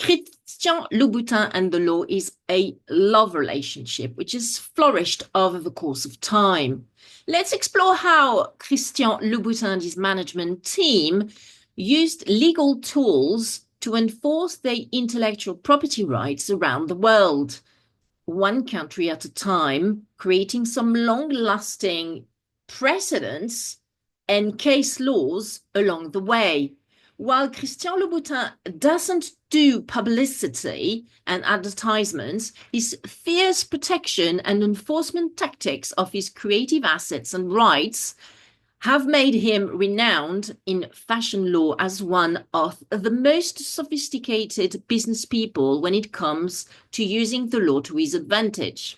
Christian Louboutin and the law is a love relationship which has flourished over the course of time. Let's explore how Christian Louboutin and his management team used legal tools to enforce their intellectual property rights around the world, one country at a time, creating some long-lasting precedents and case laws along the way. While Christian Louboutin doesn't do publicity and advertisements, his fierce protection and enforcement tactics of his creative assets and rights have made him renowned in fashion law as one of the most sophisticated business people when it comes to using the law to his advantage.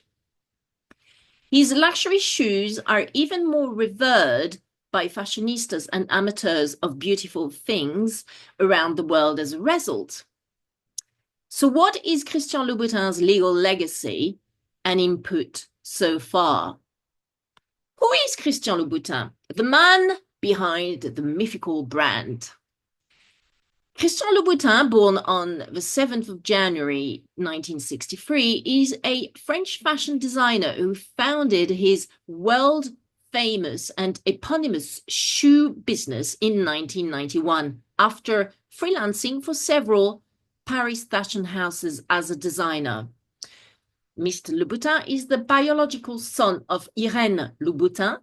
His luxury shoes are even more revered by fashionistas and amateurs of beautiful things around the world as a result. So what is Christian Louboutin's legal legacy and input so far? Who is Christian Louboutin, the man behind the mythical brand? Christian Louboutin, born on the 7th of January 1963, is a French fashion designer who founded his world-famous and eponymous shoe business in 1991 after freelancing for several Paris fashion houses as a designer. Mr. Louboutin is the biological son of Irène Louboutin,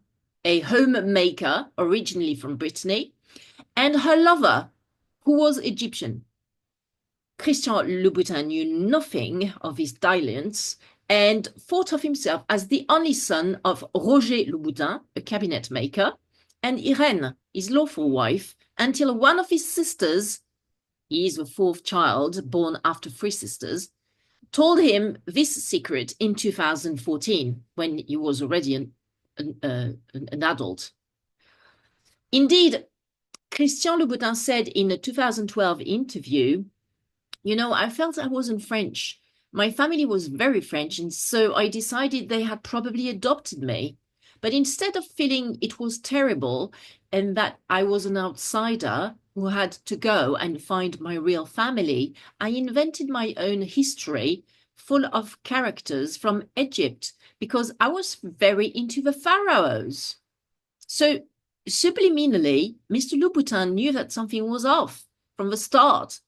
a homemaker originally from Brittany, and her lover, who was Egyptian. Christian Louboutin knew nothing of his dalliance and thought of himself as the only son of Roger Louboutin, a cabinet maker, and Irène, his lawful wife, until one of his sisters, he is the fourth child born after three sisters, told him this secret in 2014 when he was already an adult. Indeed, Christian Louboutin said in a 2012 interview, I felt I wasn't French. My family was very French, and so I decided they had probably adopted me. But instead of feeling it was terrible and that I was an outsider who had to go and find my real family, I invented my own history full of characters from Egypt because I was very into the pharaohs. So subliminally, Mr. Louboutin knew that something was off from the start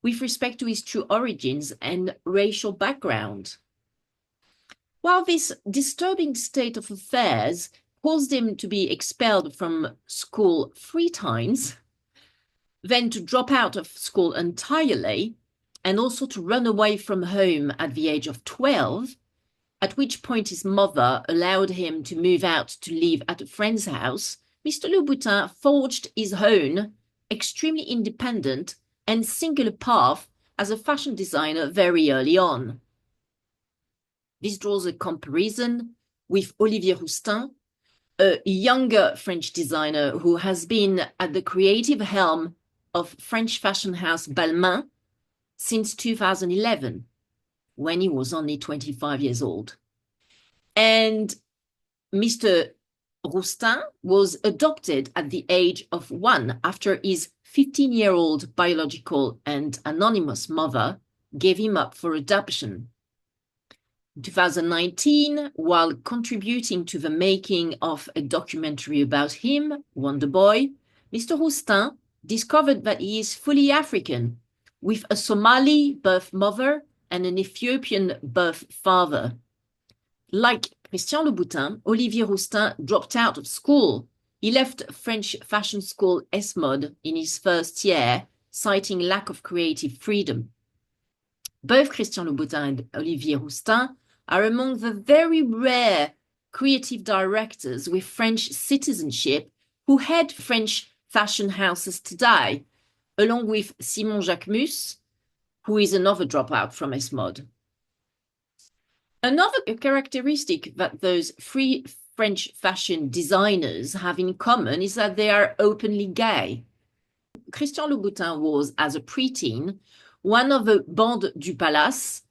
with respect to his true origins and racial background. While this disturbing state of affairs caused him to be expelled from school 3 times, then to drop out of school entirely, and also to run away from home at the age of 12, at which point his mother allowed him to move out to live at a friend's house, Mr. Louboutin forged his own extremely independent and singular path as a fashion designer very early on. This draws a comparison with Olivier Rousteing, a younger French designer who has been at the creative helm of French fashion house Balmain since 2011, when he was only 25 years old. And Mr. Rousteing was adopted at the age of 1 after his 15-year-old biological and anonymous mother gave him up for adoption. In 2019, while contributing to the making of a documentary about him, Wonder Boy, Mr. Rousteing discovered that he is fully African, with a Somali birth mother and an Ethiopian birth father. Like Christian Louboutin, Olivier Rousteing dropped out of school. He left French fashion school ESMOD in his first year, citing lack of creative freedom. Both Christian Louboutin and Olivier Rousteing are among the very rare creative directors with French citizenship who head French fashion houses today, along with Simon Jacquemus, who is another dropout from ESMOD. Another characteristic that those three French fashion designers have in common is that they are openly gay. Christian Louboutin was, as a preteen, one of the Bande du Palace,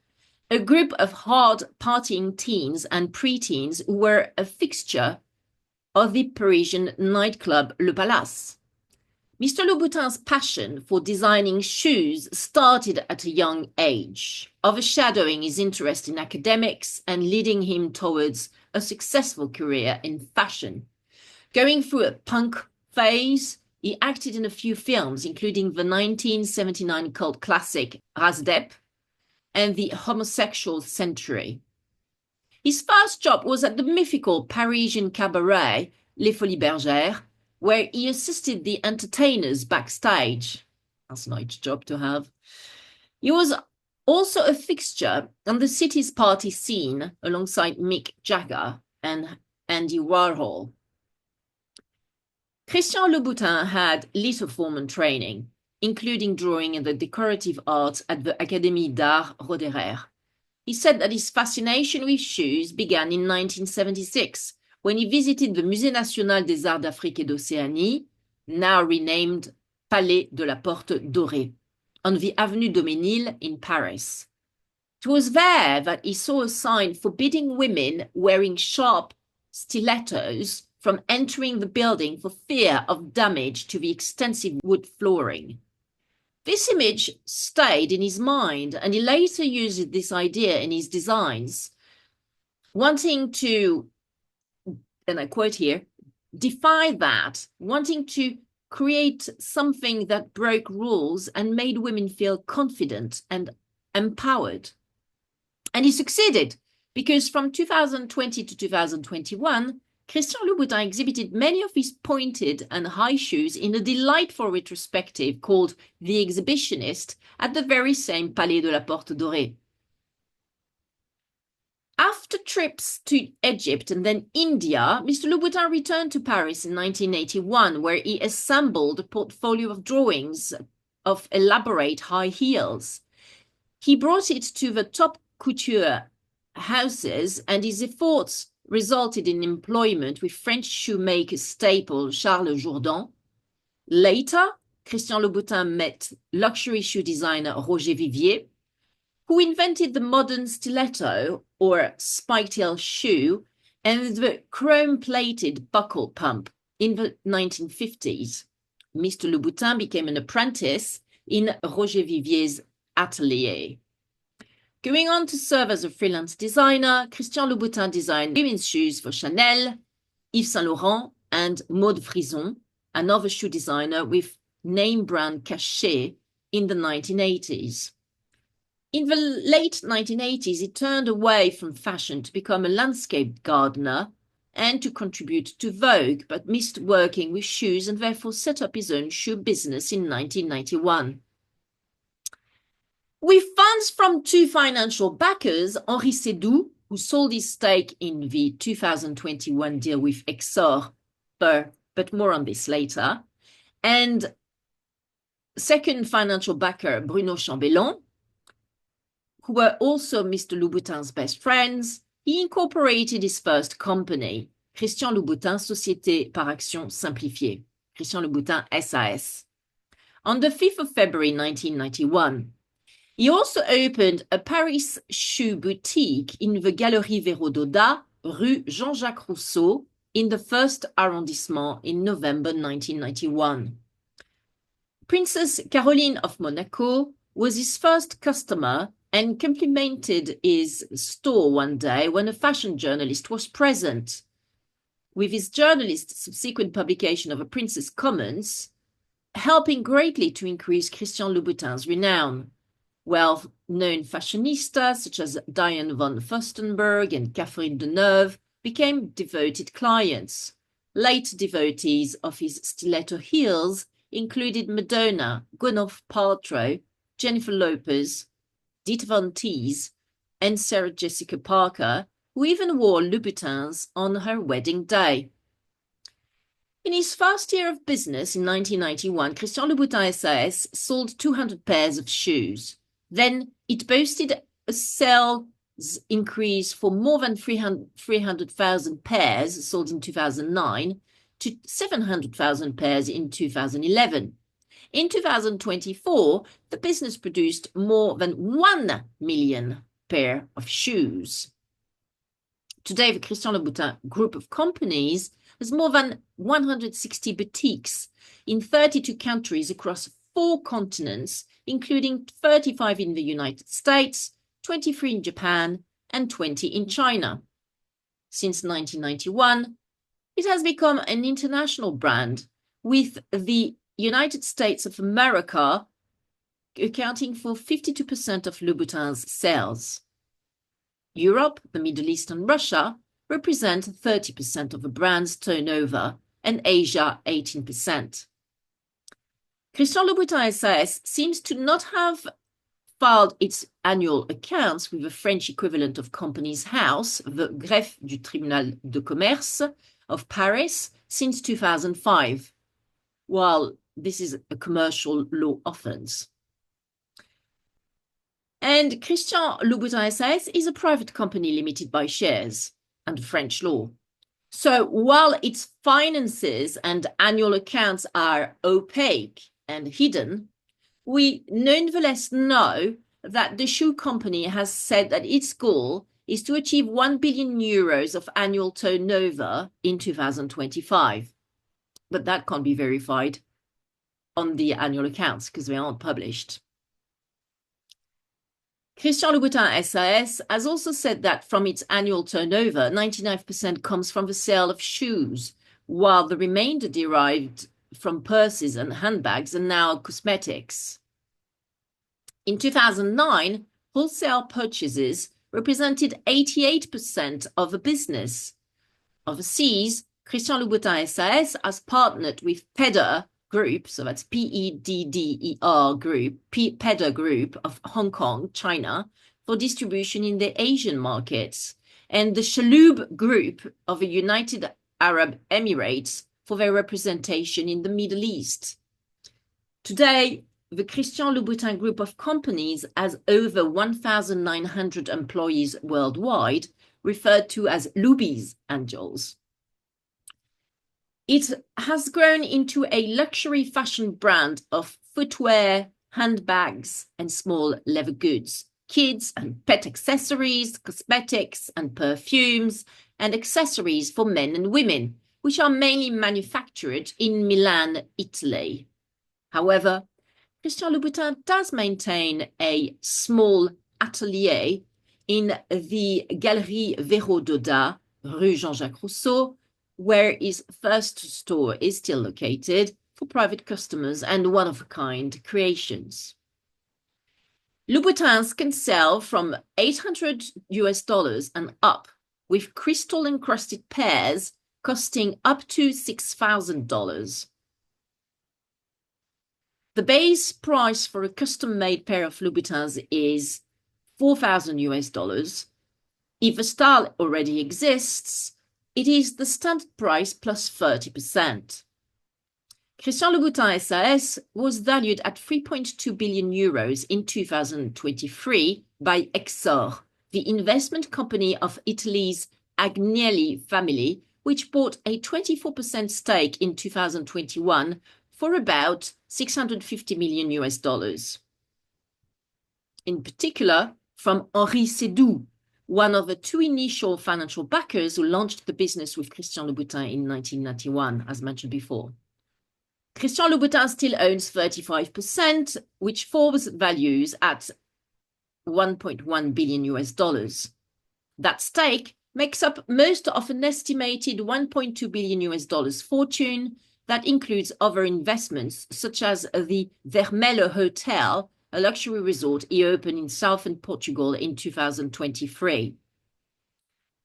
a group of hard partying teens and preteens who were a fixture of the Parisian nightclub Le Palace. Mr. Louboutin's passion for designing shoes started at a young age, overshadowing his interest in academics and leading him towards a successful career in fashion. Going through a punk phase, he acted in a few films, including the 1979 cult classic Rasdep and The Homosexual Century. His first job was at the mythical Parisian cabaret Les Folies Bergères, where he assisted the entertainers backstage. That's a nice job to have. He was also a fixture on the city's party scene alongside Mick Jagger and Andy Warhol. Christian Louboutin had little formal training, including drawing and the decorative arts at the Académie d'Art Roederer. He said that his fascination with shoes began in 1976, when he visited the Musée National des Arts d'Afrique et d'Océanie, now renamed Palais de la Porte Dorée, on the Avenue Daumesnil in Paris. It was there that he saw a sign forbidding women wearing sharp stilettos from entering the building for fear of damage to the extensive wood flooring. This image stayed in his mind, and he later used this idea in his designs, wanting to, and I quote here, defy that, wanting to create something that broke rules and made women feel confident and empowered. And he succeeded, because from 2020 to 2021, Christian Louboutin exhibited many of his pointed and high shoes in a delightful retrospective called The Exhibitionist at the very same Palais de la Porte Dorée. After trips to Egypt and then India, Mr. Louboutin returned to Paris in 1981, where he assembled a portfolio of drawings of elaborate high heels. He brought it to the top couture houses, and his efforts resulted in employment with French shoemaker staple Charles Jourdan. Later, Christian Louboutin met luxury shoe designer Roger Vivier, who invented the modern stiletto or spiked heel shoe and the chrome-plated buckle pump in the 1950s. Mr. Louboutin became an apprentice in Roger Vivier's atelier. Going on to serve as a freelance designer, Christian Louboutin designed women's shoes for Chanel, Yves Saint Laurent, and Maud Frison, another shoe designer with name brand cachet in the 1980s. In the late 1980s, he turned away from fashion to become a landscape gardener and to contribute to Vogue, but missed working with shoes and therefore set up his own shoe business in 1991. With funds from two financial backers, Henri Seydoux, who sold his stake in the 2021 deal with Exor, but more on this later, and second financial backer, Bruno Chambellon, who were also Mr. Louboutin's best friends, he incorporated his first company, Christian Louboutin Société par Action Simplifiée, Christian Louboutin SAS, on the 5th of February 1991. He also opened a Paris shoe boutique in the Galerie Véro-d'Auda, rue Jean-Jacques Rousseau, in the 1st arrondissement in November 1991. Princess Caroline of Monaco was his first customer and complimented his store one day when a fashion journalist was present. With his journalist's subsequent publication of a Princess Comments, helping greatly to increase Christian Louboutin's renown. Well-known fashionistas such as Diane von Furstenberg and Catherine Deneuve became devoted clients. Late devotees of his stiletto heels included Madonna, Gwyneth Paltrow, Jennifer Lopez, Dita Von Teese, and Sarah Jessica Parker, who even wore Louboutins on her wedding day. In his first year of business in 1991, Christian Louboutin SAS sold 200 pairs of shoes. Then it boasted a sales increase for more than 300,000 pairs sold in 2009 to 700,000 pairs in 2011. In 2024, the business produced more than 1 million pair of shoes. Today, the Christian Louboutin group of companies has more than 160 boutiques in 32 countries across 4 continents, including 35 in the United States, 23 in Japan, and 20 in China. Since 1991, it has become an international brand, with the United States of America accounting for 52% of Louboutin's sales. Europe, the Middle East, and Russia represent 30% of the brand's turnover, and Asia 18%. Christian Louboutin SAS seems to not have filed its annual accounts with the French equivalent of Companies House, the Greffe du Tribunal de Commerce of Paris, since 2005, while this is a commercial law offense. And Christian Louboutin SAS is a private company limited by shares under French law. So while its finances and annual accounts are opaque and hidden, we nonetheless know that the shoe company has said that its goal is to achieve 1 billion euros of annual turnover in 2025. But that can't be verified on the annual accounts because they aren't published. Christian Louboutin SAS has also said that from its annual turnover, 99% comes from the sale of shoes, while the remainder derived from purses and handbags and now cosmetics. In 2009, wholesale purchases represented 88% of the business. Overseas, Christian Louboutin SAS has partnered with Pedder Group, so that's Pedder Group, Pedder Group of Hong Kong, China, for distribution in the Asian markets, and the Shaloub Group of the United Arab Emirates for their representation in the Middle East. Today, the Christian Louboutin Group of companies has over 1,900 employees worldwide, referred to as Loubies Angels. It has grown into a luxury fashion brand of footwear, handbags, and small leather goods, kids and pet accessories, cosmetics and perfumes, and accessories for men and women, which are mainly manufactured in Milan, Italy. However, Christian Louboutin does maintain a small atelier in the Galerie Véro d'Oda, Rue Jean-Jacques Rousseau, where his first store is still located for private customers and one-of-a-kind creations. Louboutins can sell from $800 and up, with crystal-encrusted pairs costing up to $6,000. The base price for a custom-made pair of Louboutins is $4,000. If a style already exists, it is the standard price plus 30%. Christian Louboutin SAS was valued at 3.2 billion euros in 2023 by Exor, the investment company of Italy's Agnelli family, which bought a 24% stake in 2021 for about $650 million. In particular, from Henri Sédou, one of the 2 initial financial backers who launched the business with Christian Louboutin in 1991, as mentioned before. Christian Louboutin still owns 35%, which Forbes values at $1.1 billion. That stake makes up most of an estimated $1.2 billion fortune that includes other investments, such as the Vermelho Hotel, a luxury resort he opened in southern Portugal in 2023.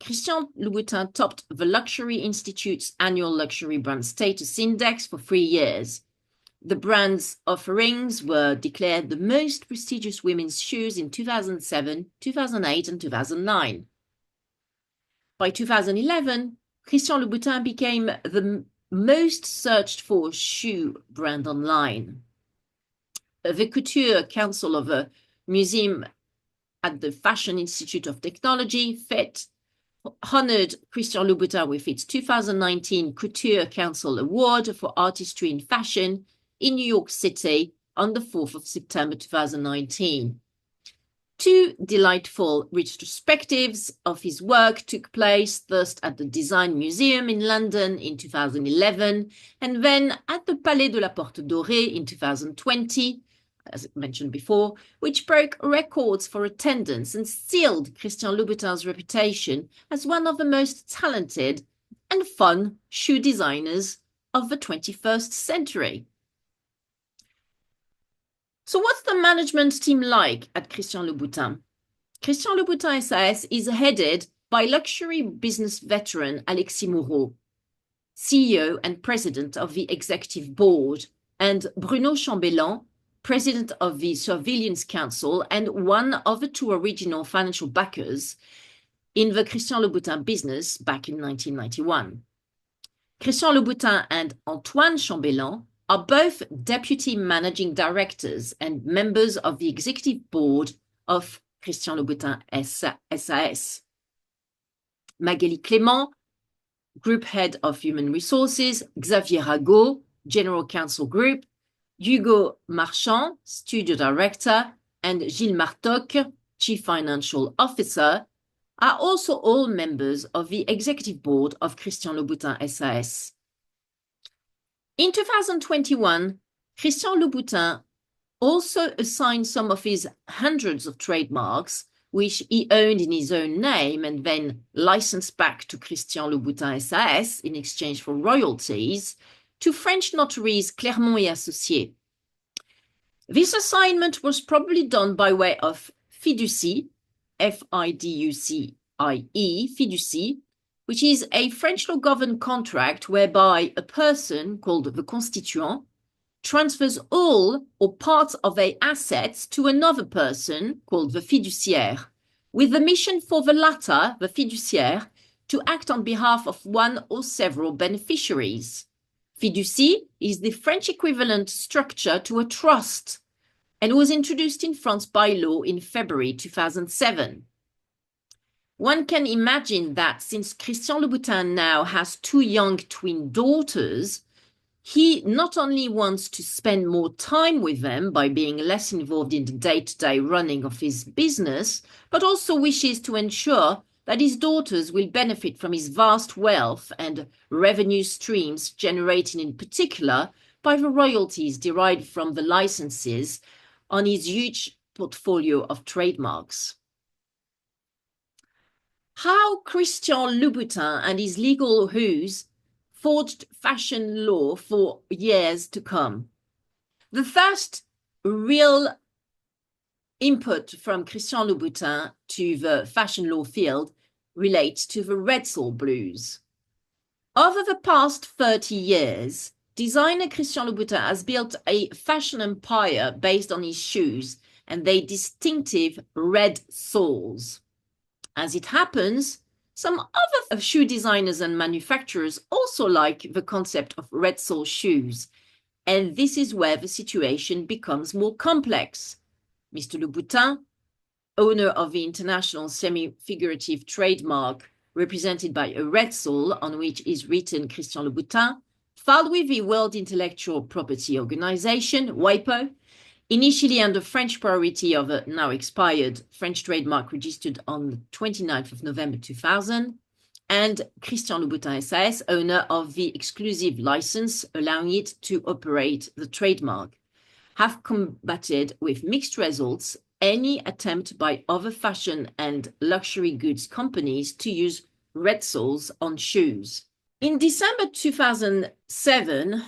Christian Louboutin topped the Luxury Institute's annual luxury brand status index for 3 years. The brand's offerings were declared the most prestigious women's shoes in 2007, 2008, and 2009. By 2011, Christian Louboutin became the most searched for shoe brand online. The Couture Council of a Museum at the Fashion Institute of Technology, FIT, honored Christian Louboutin with its 2019 Couture Council Award for Artistry in Fashion in New York City on the 4th of September 2019. Two delightful retrospectives of his work took place, first at the Design Museum in London in 2011, and then at the Palais de la Porte Dorée in 2020, as mentioned before, which broke records for attendance and sealed Christian Louboutin's reputation as one of the most talented and fun shoe designers of the 21st century. So what's the management team like at Christian Louboutin? Christian Louboutin SAS is headed by luxury business veteran Alexis Moreau, CEO and president of the executive board, and Bruno Chambellan, president of the Surveillance Council and one of the two original financial backers in the Christian Louboutin business back in 1991. Christian Louboutin and Antoine Chambellan are both deputy managing directors and members of the executive board of Christian Louboutin SAS. Magali Clément, group head of human resources, Xavier Rago, general counsel group, Hugo Marchand, studio director, and Gilles Martoc, chief financial officer, are also all members of the executive board of Christian Louboutin SAS. In 2021, Christian Louboutin also assigned some of his hundreds of trademarks, which he owned in his own name and then licensed back to Christian Louboutin SAS in exchange for royalties, to French notaries Clermont et Associés. This assignment was probably done by way of fiducie, F-I-D-U-C-I-E, fiducie, which is a French law governed contract whereby a person called the constituent transfers all or parts of a assets to another person called the fiduciaire, with the mission for the latter, the fiduciaire, to act on behalf of one or several beneficiaries. Fiducie is the French equivalent structure to a trust and was introduced in France by law in February 2007. One can imagine that since Christian Louboutin now has two young twin daughters, he not only wants to spend more time with them by being less involved in the day-to-day running of his business, but also wishes to ensure that his daughters will benefit from his vast wealth and revenue streams generated in particular by the royalties derived from the licenses on his huge portfolio of trademarks. How Christian Louboutin and his legal who's forged fashion law for years to come. The first real input from Christian Louboutin to the fashion law field relates to the Red Soul blues. Over the past 30 years, designer Christian Louboutin has built a fashion empire based on his shoes and their distinctive red soles. As it happens, some other shoe designers and manufacturers also like the concept of red sole shoes, and this is where the situation becomes more complex. Mr. Louboutin, owner of the international semi-figurative trademark represented by a red sole on which is written Christian Louboutin, filed with the World Intellectual Property Organization, WIPO, initially under French priority of a now expired French trademark registered on the 29th of November 2000, and Christian Louboutin SAS, owner of the exclusive license allowing it to operate the trademark, have combated with mixed results any attempt by other fashion and luxury goods companies to use red soles on shoes. In December 2007,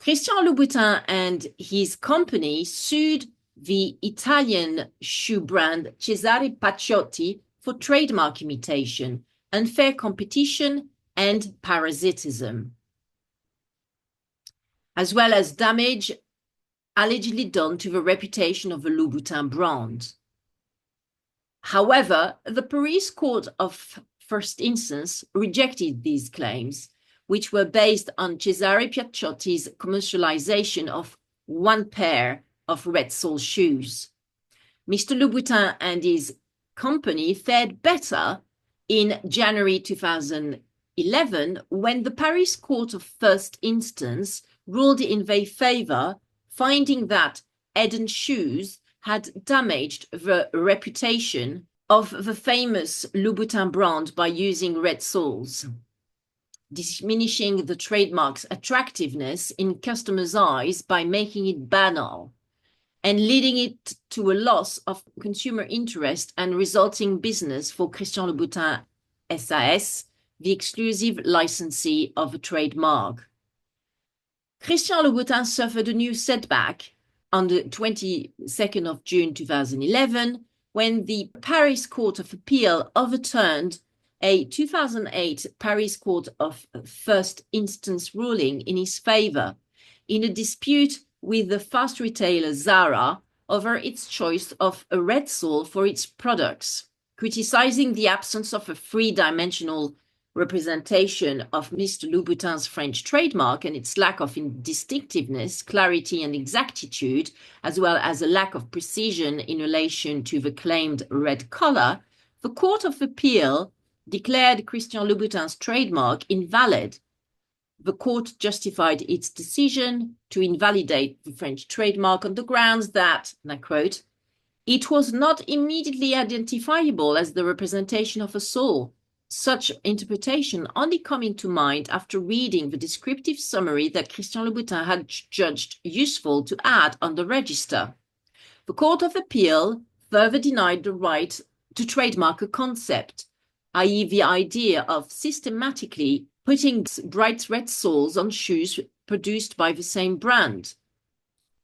Christian Louboutin and his company sued the Italian shoe brand Cesare Pacciotti for trademark imitation, unfair competition, and parasitism, as well as damage allegedly done to the reputation of the Louboutin brand. However, the Paris Court of First Instance rejected these claims, which were based on Cesare Pacciotti's commercialization of one pair of red sole shoes. Mr. Louboutin and his company fared better in January 2011 when the Paris Court of First Instance ruled in their favor, finding that Eden Shoes had damaged the reputation of the famous Louboutin brand by using red soles, diminishing the trademark's attractiveness in customers' eyes by making it banal, and leading it to a loss of consumer interest and resulting business for Christian Louboutin SAS, the exclusive licensee of the trademark. Christian Louboutin suffered a new setback on the 22nd of June 2011 when the Paris Court of Appeal overturned a 2008 Paris Court of First Instance ruling in his favor in a dispute with the fast retailer Zara over its choice of a red sole for its products, criticizing the absence of a three-dimensional representation of Mr. Louboutin's French trademark and its lack of distinctiveness, clarity, and exactitude, as well as a lack of precision in relation to the claimed red color. The Court of Appeal declared Christian Louboutin's trademark invalid. The court justified its decision to invalidate the French trademark on the grounds that, and I quote, "It was not immediately identifiable as the representation of a sole. Such interpretation only coming to mind after reading the descriptive summary that Christian Louboutin had judged useful to add on the register." The Court of Appeal further denied the right to trademark a concept, i.e. the idea of systematically putting bright red soles on shoes produced by the same brand.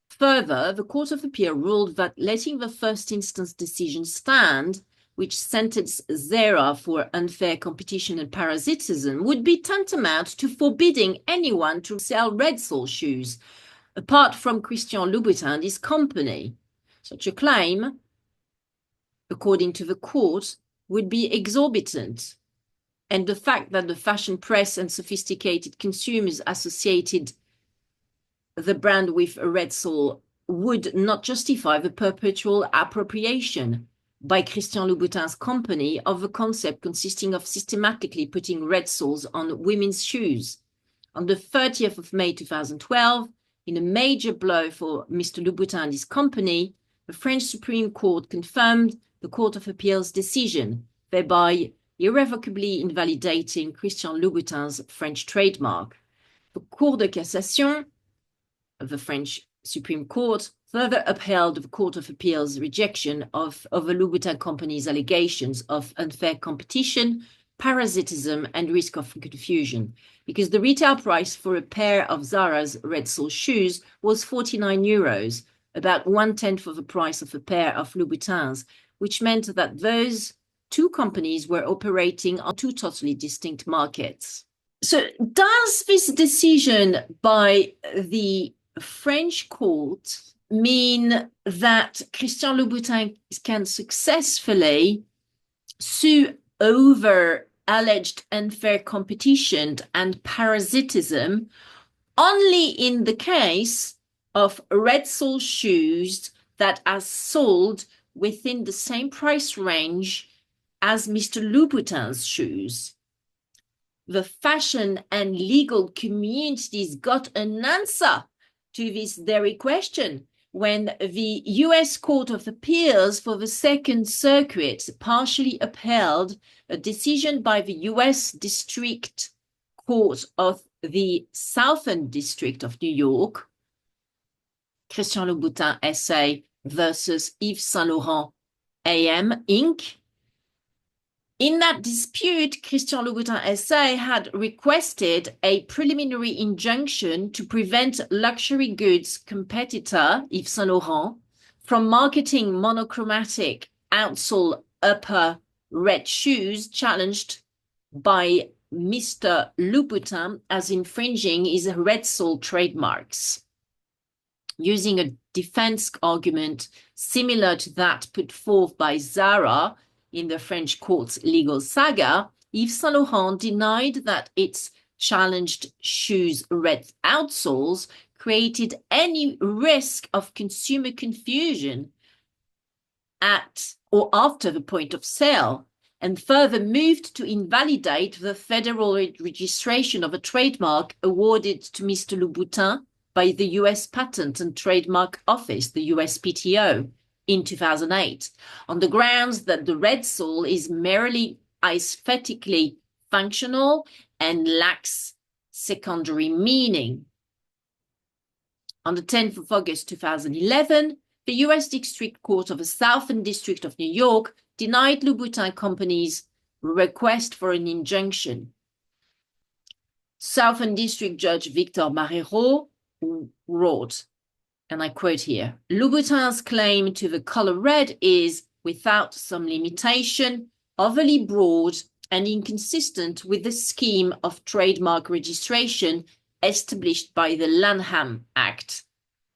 Further, the Court of Appeal ruled that letting the first instance decision stand, which sentenced Zara for unfair competition and parasitism, would be tantamount to forbidding anyone to sell red sole shoes, apart from Christian Louboutin and his company. Such a claim, according to the court, would be exorbitant, and the fact that the fashion press and sophisticated consumers associated the brand with a red sole would not justify the perpetual appropriation by Christian Louboutin's company of the concept consisting of systematically putting red soles on women's shoes. On the 30th of May 2012, in a major blow for Mr. Louboutin and his company, the French Supreme Court confirmed the Court of Appeal's decision, thereby irrevocably invalidating Christian Louboutin's French trademark. The Cour de Cassation of the French Supreme Court further upheld the Court of Appeal's rejection of the Louboutin company's allegations of unfair competition, parasitism, and risk of confusion, because the retail price for a pair of Zara's red sole shoes was €49, about 1/10 of the price of a pair of Louboutins, which meant that those two companies were operating on two totally distinct markets. So does this decision by the French court mean that Christian Louboutin can successfully sue over alleged unfair competition and parasitism only in the case of red sole shoes that are sold within the same price range as Mr. Louboutin's shoes? The fashion and legal communities got an answer to this very question when the US Court of Appeals for the Second Circuit partially upheld a decision by the US District Court of the Southern District of New York, Christian Louboutin SA versus Yves Saint Laurent AM Inc. In that dispute, Christian Louboutin SA had requested a preliminary injunction to prevent luxury goods competitor Yves Saint Laurent from marketing monochromatic outsole upper red shoes challenged by Mr. Louboutin as infringing his red sole trademarks. Using a defense argument similar to that put forth by Zara in the French court's legal saga, Yves Saint Laurent denied that its challenged shoes' red outsoles created any risk of consumer confusion at or after the point of sale, and further moved to invalidate the federal registration of a trademark awarded to Mr. Louboutin by the US Patent and Trademark Office, the USPTO, in 2008, on the grounds that the red soul is merely aesthetically functional and lacks secondary meaning. On the 10th of August 2011, the U.S. District Court of the Southern District of New York denied Louboutin Company's request for an injunction. Southern District Judge Victor Marrero wrote, and I quote here, Louboutin's claim to the color red is, without some limitation, overly broad and inconsistent with the scheme of trademark registration established by the Lanham Act,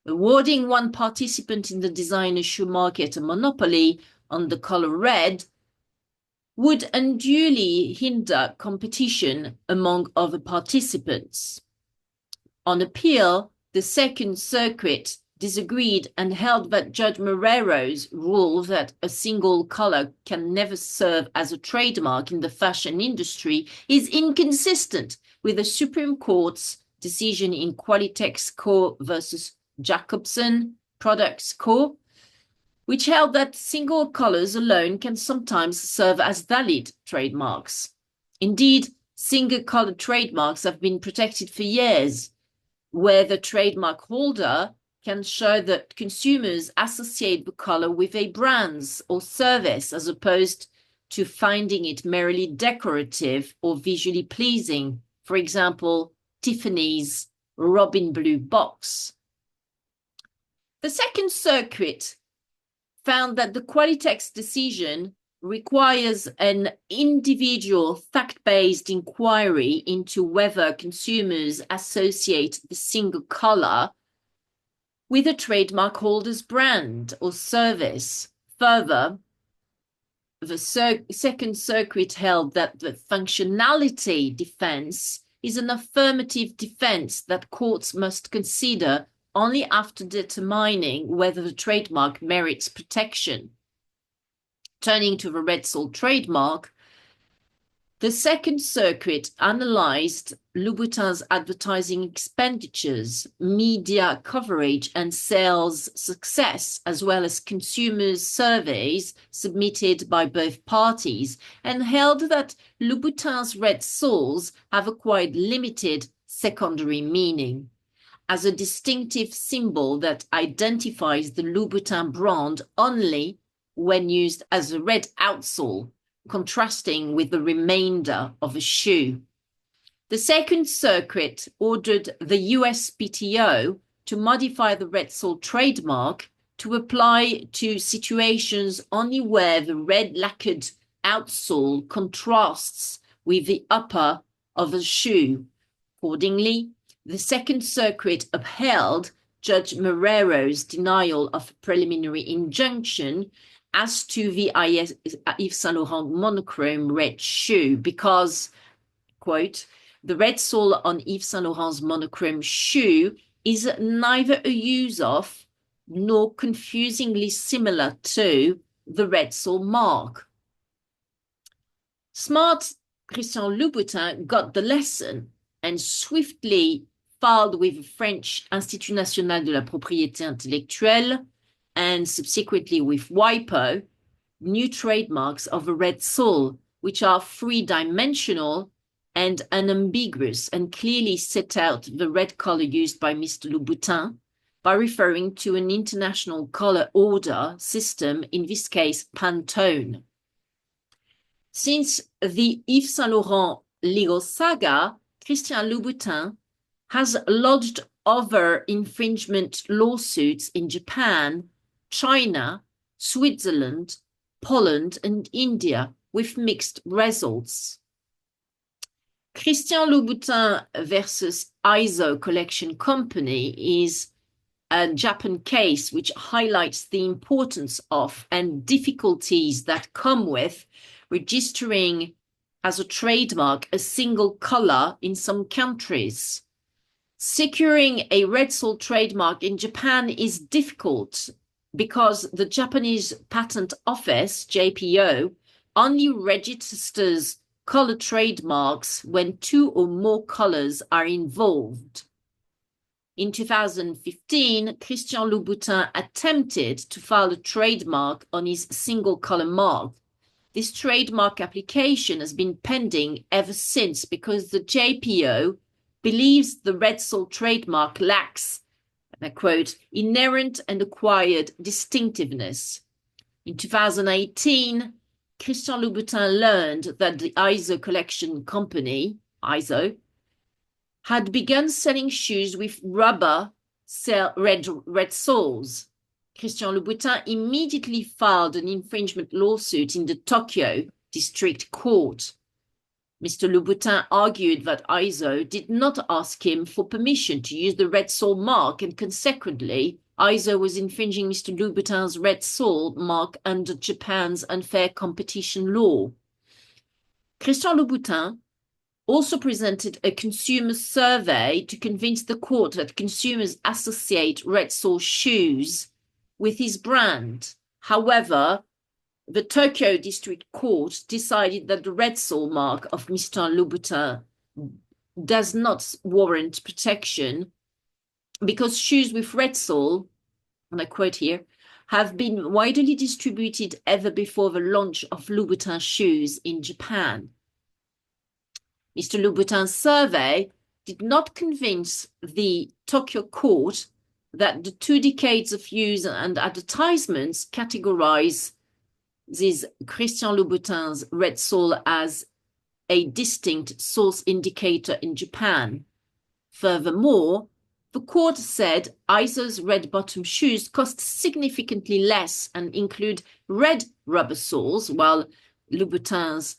awarding one participant in the designer shoe market a monopoly on the color red would unduly hinder competition among other participants. On appeal, the Second Circuit disagreed and held that Judge Marrero's rule that a single color can never serve as a trademark in the fashion industry is inconsistent with the Supreme Court's decision in Qualitex Co. versus Jacobson Products Co., which held that single colors alone can sometimes serve as valid trademarks. Indeed, single color trademarks have been protected for years, where the trademark holder can show that consumers associate the color with a brand or service as opposed to finding it merely decorative or visually pleasing. For example, Tiffany's Robin Blue box. The Second Circuit found that the Qualitex decision requires an individual fact-based inquiry into whether consumers associate the single color with a trademark holder's brand or service. Further, the Second Circuit held that the functionality defense is an affirmative defense that courts must consider only after determining whether the trademark merits protection. Turning to the Red Soul trademark, the Second Circuit analyzed Louboutin's advertising expenditures, media coverage, and sales success, as well as consumers' surveys submitted by both parties, and held that Louboutin's red soles have acquired limited secondary meaning as a distinctive symbol that identifies the Louboutin brand only when used as a red outsole, contrasting with the remainder of a shoe. The Second Circuit ordered the USPTO to modify the red sole trademark to apply to situations only where the red lacquered outsole contrasts with the upper of a shoe. Accordingly, the Second Circuit upheld Judge Marrero's denial of a preliminary injunction as to the Yves Saint Laurent monochrome red shoe because, quote, the red sole on Yves Saint Laurent's monochrome shoe is neither a use of nor confusingly similar to the red sole mark. Smart Christian Louboutin got the lesson and swiftly filed with the French Institut National de la Propriété Intellectuelle and subsequently with WIPO, new trademarks of a red sole, which are three-dimensional and unambiguous and clearly set out the red color used by Mr. Louboutin by referring to an international color order system, in this case Pantone. Since the Yves Saint Laurent legal saga, Christian Louboutin has lodged other infringement lawsuits in Japan, China, Switzerland, Poland, and India with mixed results. Christian Louboutin versus ISO Collection Company is a Japan case which highlights the importance of and difficulties that come with registering as a trademark a single color in some countries. Securing a red sole trademark in Japan is difficult because the Japanese Patent Office, JPO, only registers color trademarks when two or more colors are involved. In 2015, Christian Louboutin attempted to file a trademark on his single color mark. This trademark application has been pending ever since because the JPO believes the Red Soul trademark lacks, and I quote, inherent and acquired distinctiveness. In 2018, Christian Louboutin learned that the ISO collection company, ISO, had begun selling shoes with rubber red soles. Christian Louboutin immediately filed an infringement lawsuit in the Tokyo District Court. Mr. Louboutin argued that ISO did not ask him for permission to use the red sole mark, and consequently, ISO was infringing Mr. Louboutin's red sole mark under Japan's unfair competition law. Christian Louboutin also presented a consumer survey to convince the court that consumers associate red sole shoes with his brand. However, the Tokyo District Court decided that the red sole mark of Mr. Louboutin does not warrant protection because shoes with red sole, and I quote here, have been widely distributed ever before the launch of Louboutin shoes in Japan. Mr. Louboutin's survey did not convince the Tokyo court that the 2 decades of use and advertisements categorize this Christian Louboutin's red sole as a distinct source indicator in Japan. Furthermore, the court said ISO's red bottom shoes cost significantly less and include red rubber soles, while Louboutin's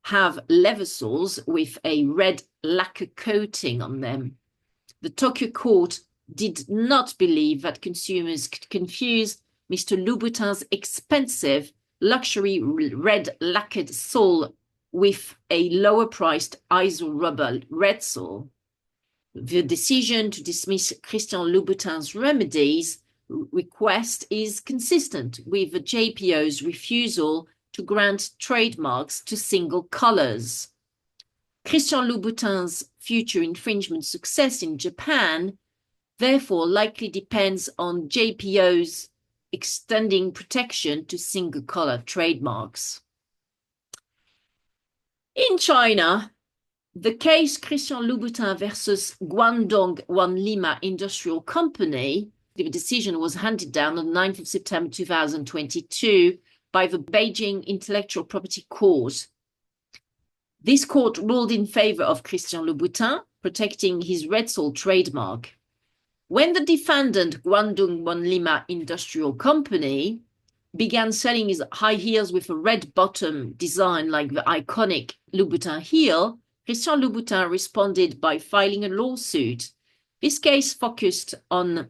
have leather soles with a red lacquer coating on them. The Tokyo court did not believe that consumers could confuse Mr. Louboutin's expensive luxury red lacquered sole with a lower-priced ISO rubber red sole. The decision to dismiss Christian Louboutin's remedies request is consistent with the JPO's refusal to grant trademarks to single colors. Christian Louboutin's future infringement success in Japan therefore likely depends on JPO's extending protection to single color trademarks. In China, the case Christian Louboutin versus Guangdong Wanlima Industrial Company, the decision was handed down on 9th of September 2022 by the Beijing Intellectual Property Court. This court ruled in favor of Christian Louboutin, protecting his red sole trademark. When the defendant, Guangdong Wanlima Industrial Company, began selling his high heels with a red bottom design like the iconic Louboutin heel, Christian Louboutin responded by filing a lawsuit. This case focused on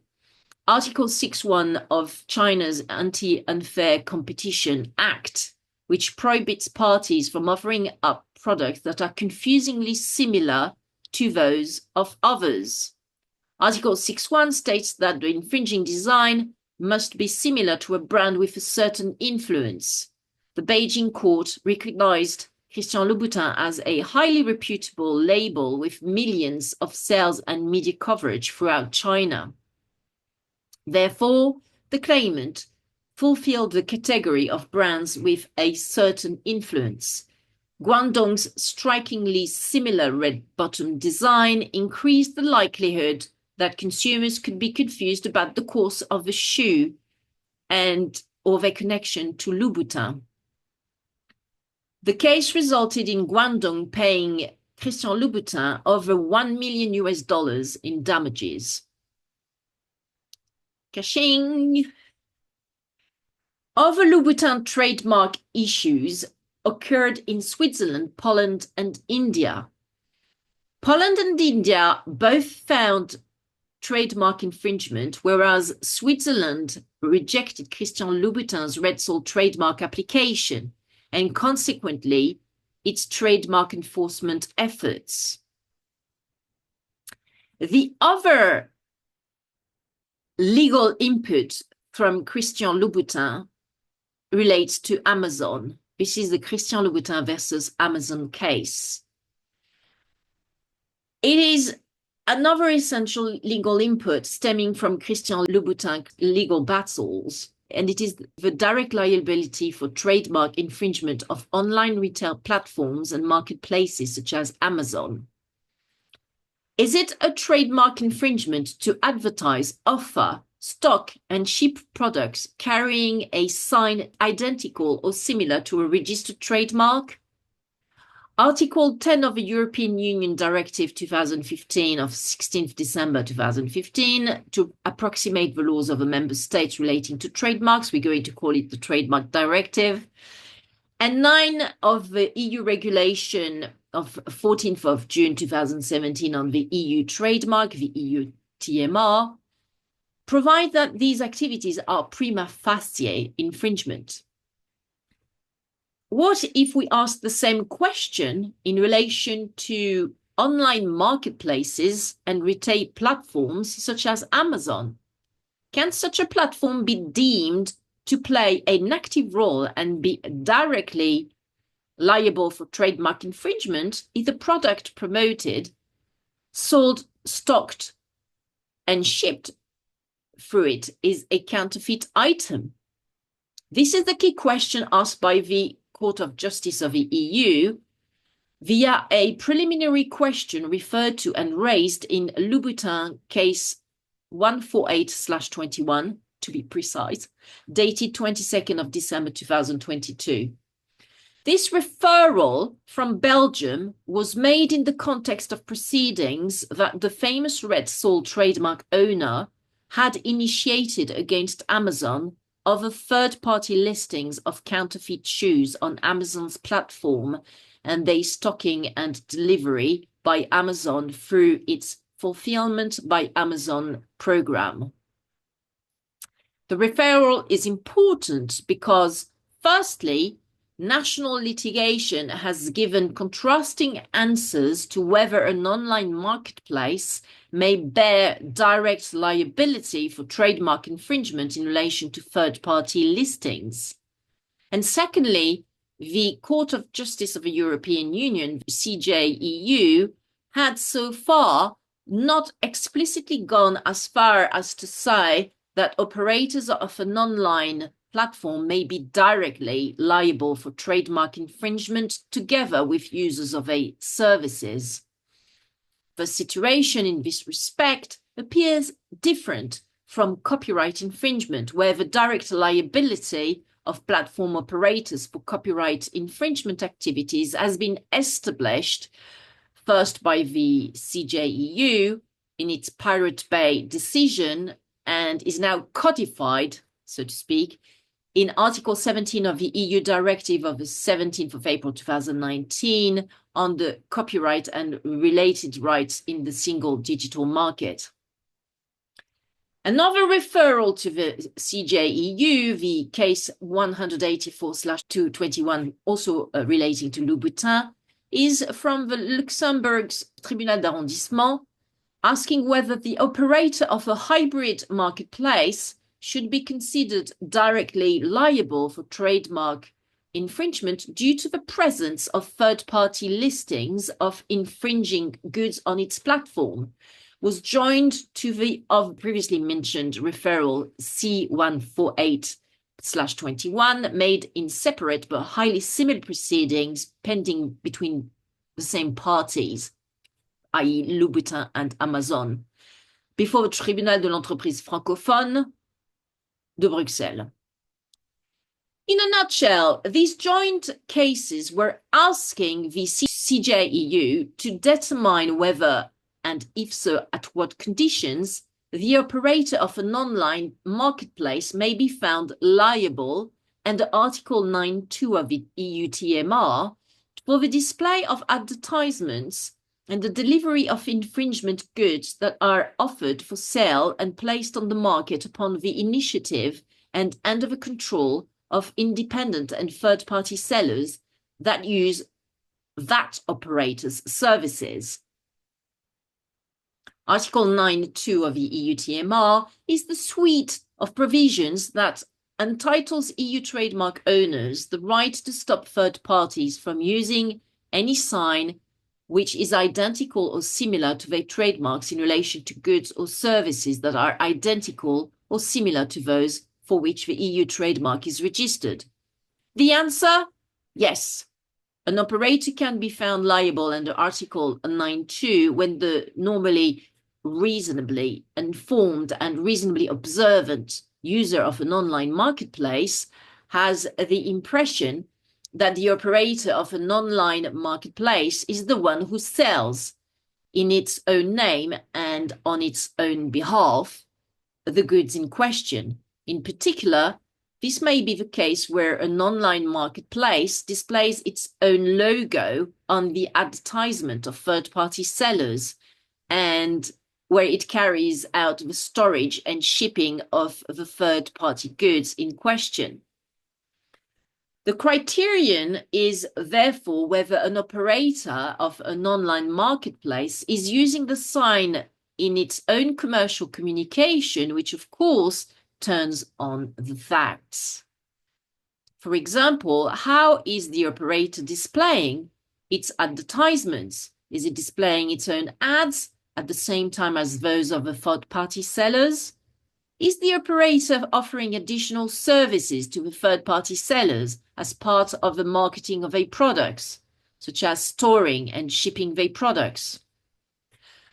Article 6.1 of China's Anti-Unfair Competition Act, which prohibits parties from offering up products that are confusingly similar to those of others. Article 6.1 states that the infringing design must be similar to a brand with a certain influence. The Beijing court recognized Christian Louboutin as a highly reputable label with millions of sales and media coverage throughout China. Therefore, the claimant fulfilled the category of brands with a certain influence. Guangdong's strikingly similar red bottom design increased the likelihood that consumers could be confused about the course of the shoe and or their connection to Louboutin. The case resulted in Guangdong paying Christian Louboutin over $1 million in damages. Caching. Other Louboutin trademark issues occurred in Switzerland, Poland, and India. Poland and India both found trademark infringement, whereas Switzerland rejected Christian Louboutin's red sole trademark application and consequently its trademark enforcement efforts. The other legal input from Christian Louboutin relates to Amazon. This is the Christian Louboutin versus Amazon case. It is Another essential legal input stemming from Christian Louboutin legal battles, and it is the direct liability for trademark infringement of online retail platforms and marketplaces such as Amazon. Is it a trademark infringement to advertise, offer, stock, and ship products carrying a sign identical or similar to a registered trademark? Article 10 of the European Union Directive 2015 of 16th December 2015 to approximate the laws of a member state relating to trademarks. We're going to call it the Trademark Directive. And 9 of the EU regulation of 14th of June 2017 on the EU trademark, the EU TMR, provide that these activities are prima facie infringement. What if we ask the same question in relation to online marketplaces and retail platforms such as Amazon? Can such a platform be deemed to play an active role and be directly liable for trademark infringement if the product promoted, sold, stocked, and shipped through it is a counterfeit item? This is the key question asked by the Court of Justice of the EU via a preliminary question referred to and raised in Louboutin case 148/21, to be precise, dated 22nd of December 2022. This referral from Belgium was made in the context of proceedings that the famous Red Sol trademark owner had initiated against Amazon over third-party listings of counterfeit shoes on Amazon's platform and their stocking and delivery by Amazon through its Fulfillment by Amazon program. The referral is important because, firstly, national litigation has given contrasting answers to whether an online marketplace may bear direct liability for trademark infringement in relation to third-party listings. And secondly, the Court of Justice of the European Union, CJEU, had so far not explicitly gone as far as to say that operators of an online platform may be directly liable for trademark infringement together with users of a services. The situation in this respect appears different from copyright infringement, where the direct liability of platform operators for copyright infringement activities has been established first by the CJEU in its Pirate Bay decision and is now codified, so to speak, in Article 17 of the EU Directive of the 17th of April 2019 on the copyright and related rights in the single digital market. Another referral to the CJEU, the case 184/221, also relating to Louboutin, is from the Luxembourg's Tribunal d'Arrondissement, asking whether the operator of a hybrid marketplace should be considered directly liable for trademark infringement due to the presence of third-party listings of infringing goods on its platform, was joined to the previously mentioned referral C148/21 made in separate but highly similar proceedings pending between the same parties, i.e. Louboutin and Amazon, before the Tribunal de l'entreprise francophone de Bruxelles. In a nutshell, these joint cases were asking the CJEU to determine whether, and if so, at what conditions, the operator of an online marketplace may be found liable under Article 9.2 of the EU TMR for the display of advertisements and the delivery of infringement goods that are offered for sale and placed on the market upon the initiative and under the control of independent and third-party sellers that use that operator's services. Article 9.2 of the EU TMR is the suite of provisions that entitles EU trademark owners the right to stop third parties from using any sign, which is identical or similar to their trademarks in relation to goods or services that are identical or similar to those for which the EU trademark is registered? The answer, yes. An operator can be found liable under Article 9.2 when the normally reasonably informed and reasonably observant user of an online marketplace has the impression that the operator of an online marketplace is the one who sells in its own name and on its own behalf the goods in question. In particular, this may be the case where an online marketplace displays its own logo on the advertisement of third-party sellers and where it carries out the storage and shipping of the third-party goods in question. The criterion is therefore whether an operator of an online marketplace is using the sign in its own commercial communication, which of course turns on the facts. For example, how is the operator displaying its advertisements? Is it displaying its own ads at the same time as those of the third-party sellers? Is the operator offering additional services to the third-party sellers as part of the marketing of their products, such as storing and shipping their products?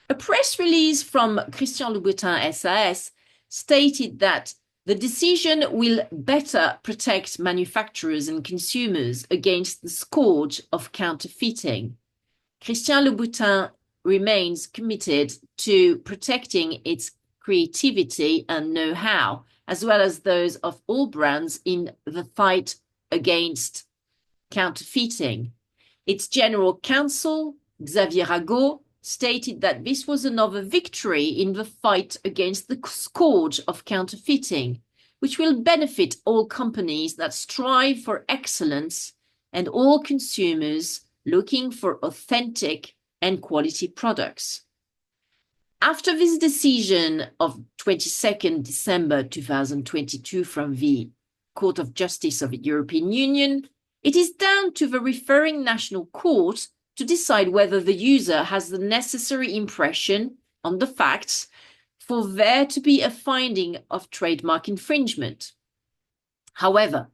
A press release from Christian Louboutin SAS stated that the decision will better protect manufacturers and consumers against the scourge of counterfeiting. Christian Louboutin remains committed to protecting its creativity and know-how, as well as those of all brands in the fight against counterfeiting. Its general counsel, Xavier Rago, stated that this was another victory in the fight against the scourge of counterfeiting, which will benefit all companies that strive for excellence and all consumers looking for authentic and quality products. After this decision of 22nd December 2022 from the Court of Justice of the European Union, it is down to the referring national court to decide whether the user has the necessary impression on the facts for there to be a finding of trademark infringement. However,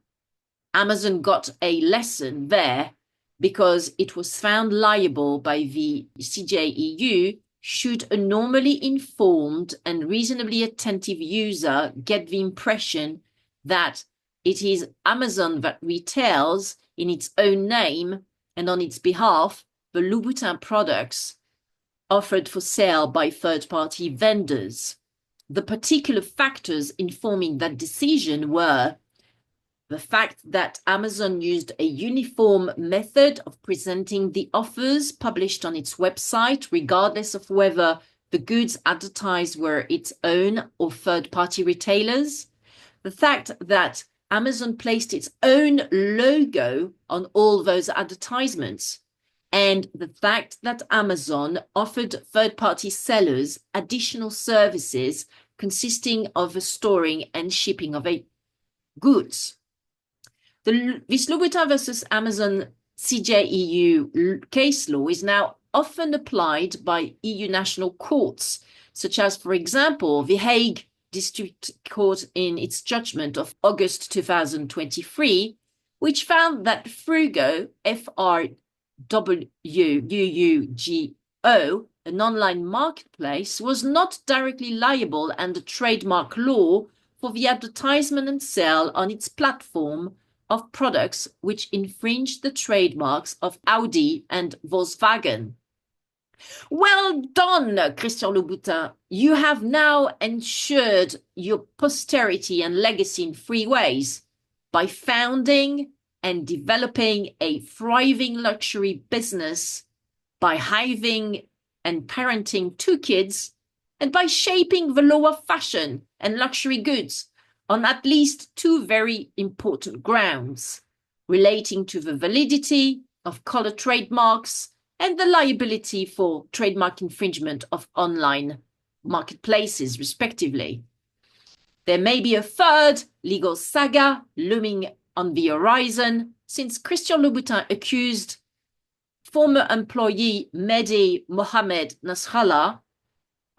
Amazon got a lesson there because it was found liable by the CJEU should a normally informed and reasonably attentive user get the impression that it is Amazon that retails in its own name and on its behalf the Louboutin products offered for sale by third-party vendors. The particular factors informing that decision were the fact that Amazon used a uniform method of presenting the offers published on its website, regardless of whether the goods advertised were its own or third-party retailers. The fact that Amazon placed its own logo on all those advertisements, and the fact that Amazon offered third-party sellers additional services consisting of the storing and shipping of goods. This Louboutin versus Amazon CJEU case law is now often applied by EU national courts, such as, for example, the Hague District Court in its judgment of August 2023, which found that Fruugo, FRWUUGO, an online marketplace, was not directly liable under trademark law for the advertisement and sale on its platform of products which infringed the trademarks of Audi and Volkswagen. Well done, Christian Louboutin. You have now ensured your posterity and legacy in three ways: by founding and developing a thriving luxury business, by having and parenting two kids, and by shaping the law of fashion and luxury goods on at least two very important grounds relating to the validity of color trademarks and the liability for trademark infringement of online marketplaces, respectively. There may be a third legal saga looming on the horizon, since Christian Louboutin accused former employee Mehdi Mohamed Nasrallah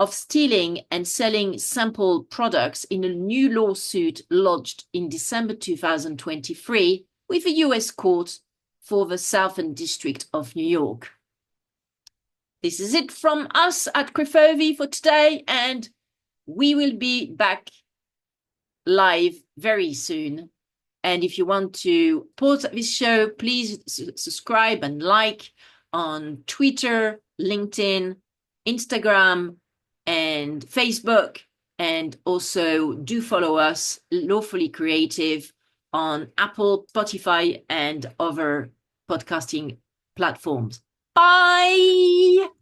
of stealing and selling sample products in a new lawsuit lodged in December 2023 with a US court for the Southern District of New York. This is it from us at Crefovi for today, and we will be back live very soon. And if you want to support this show, please subscribe and like on Twitter, LinkedIn, Instagram, and Facebook. And also do follow us, Lawfully Creative, on Apple, Spotify, and other podcasting platforms. Bye!